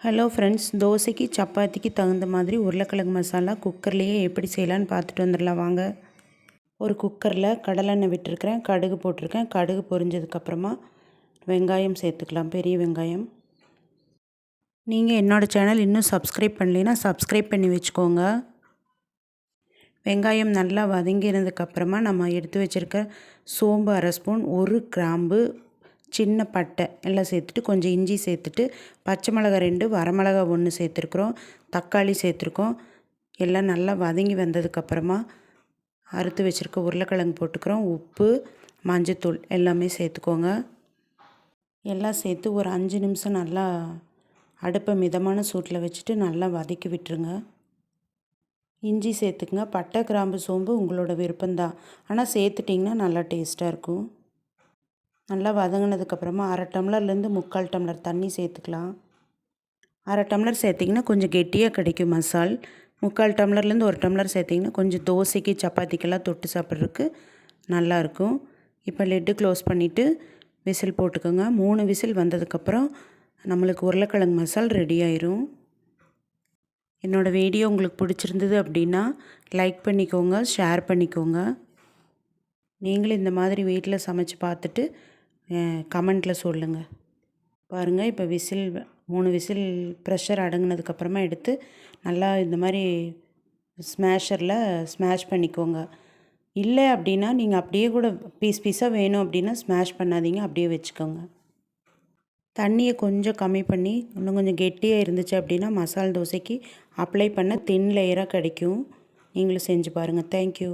Hello friends, தோசைக்கு சப்பாத்திக்கு தகுந்த மாதிரி உருளைக்கிழங்கு மசாலா குக்கர்லேயே எப்படி செய்யலான்னு பார்த்துட்டு வந்துடலாம் வாங்க. ஒரு குக்கரில் கடலெண்ணெய் விட்டுருக்கிறேன், கடுகு போட்டிருக்கேன். கடுகு பொரிஞ்சதுக்கப்புறமா வெங்காயம் சேர்த்துக்கலாம், பெரிய வெங்காயம். நீங்கள் என்னோடய சேனல் இன்னும் சப்ஸ்கிரைப் பண்ணலைன்னா சப்ஸ்கிரைப் பண்ணி வச்சுக்கோங்க. வெங்காயம் நல்லா வதங்கினதுக்கப்புறமா நம்ம எடுத்து வச்சுருக்க சோம்பு அரை ஸ்பூன், ஒரு கிராம்பு, சின்ன பட்டை எல்லாம் சேர்த்துட்டு கொஞ்சம் இஞ்சி சேர்த்துட்டு பச்சை மிளகாய் 2, வரமிளகா 1 சேர்த்துருக்குறோம், தக்காளி சேர்த்துருக்கோம். எல்லாம் நல்லா வதங்கி வந்ததுக்கப்புறமா அறுத்து வச்சுருக்க உருளைக்கிழங்கு போட்டுக்கிறோம். உப்பு, மஞ்சத்தூள் எல்லாமே சேர்த்துக்கோங்க. எல்லாம் சேர்த்து ஒரு 5 நிமிஷம் நல்லா அடுப்பை மிதமான சூட்டில் வச்சுட்டு நல்லா வதக்கி விட்டுருங்க. இஞ்சி சேர்த்துக்குங்க. பட்டை, கிராம்பு, சோம்பு உங்களோட விருப்பம்தான், ஆனால் சேர்த்துட்டிங்கன்னா நல்லா டேஸ்ட்டாக இருக்கும். நல்லா வதங்கினதுக்கப்புறமா அரை டம்ளர்லேருந்து 3/4 டம்ளர் தண்ணி சேர்த்துக்கலாம். அரை டம்ளர் சேர்த்திங்கன்னா கொஞ்சம் கெட்டியாக கிடைக்கும் மசால். 3/4 டம்ளர்லேருந்து 1 டம்ளர் சேர்த்திங்கன்னா கொஞ்சம் தோசைக்கு சப்பாத்திக்கெல்லாம் தொட்டு சாப்பிட்றதுக்கு நல்லாயிருக்கும். இப்போ லிட்டு க்ளோஸ் பண்ணிவிட்டு விசில் போட்டுக்கோங்க. 3 விசில் வந்ததுக்கப்புறம் நம்மளுக்கு உருளைக்கிழங்கு மசால் ரெடி ஆயிரும். என்னோடய வீடியோ உங்களுக்கு பிடிச்சிருந்தது அப்படின்னா லைக் பண்ணிக்கோங்க, ஷேர் பண்ணிக்கோங்க. நீங்களும் இந்த மாதிரி வீட்டில் சமைச்சு பார்த்துட்டு கமெண்ட்டில் சொல்லுங்கள். பாருங்கள், இப்போ 3 விசில் ப்ரெஷர் அடங்கினதுக்கப்புறமா எடுத்து நல்லா இந்த மாதிரி ஸ்மேஷரில் ஸ்மாஷ் பண்ணிக்கோங்க. இல்லை அப்படின்னா நீங்கள் அப்படியே கூட பீஸாக வேணும் அப்படின்னா ஸ்மாஷ் பண்ணாதீங்க, அப்படியே வச்சுக்கோங்க. தண்ணியை கொஞ்சம் கம்மி பண்ணி இன்னும் கொஞ்சம் கெட்டியாக இருந்துச்சு அப்படின்னா மசால் தோசைக்கு அப்ளை பண்ண தின் லேயராக கிடைக்கும். நீங்களும் செஞ்சு பாருங்கள். தேங்க்யூ.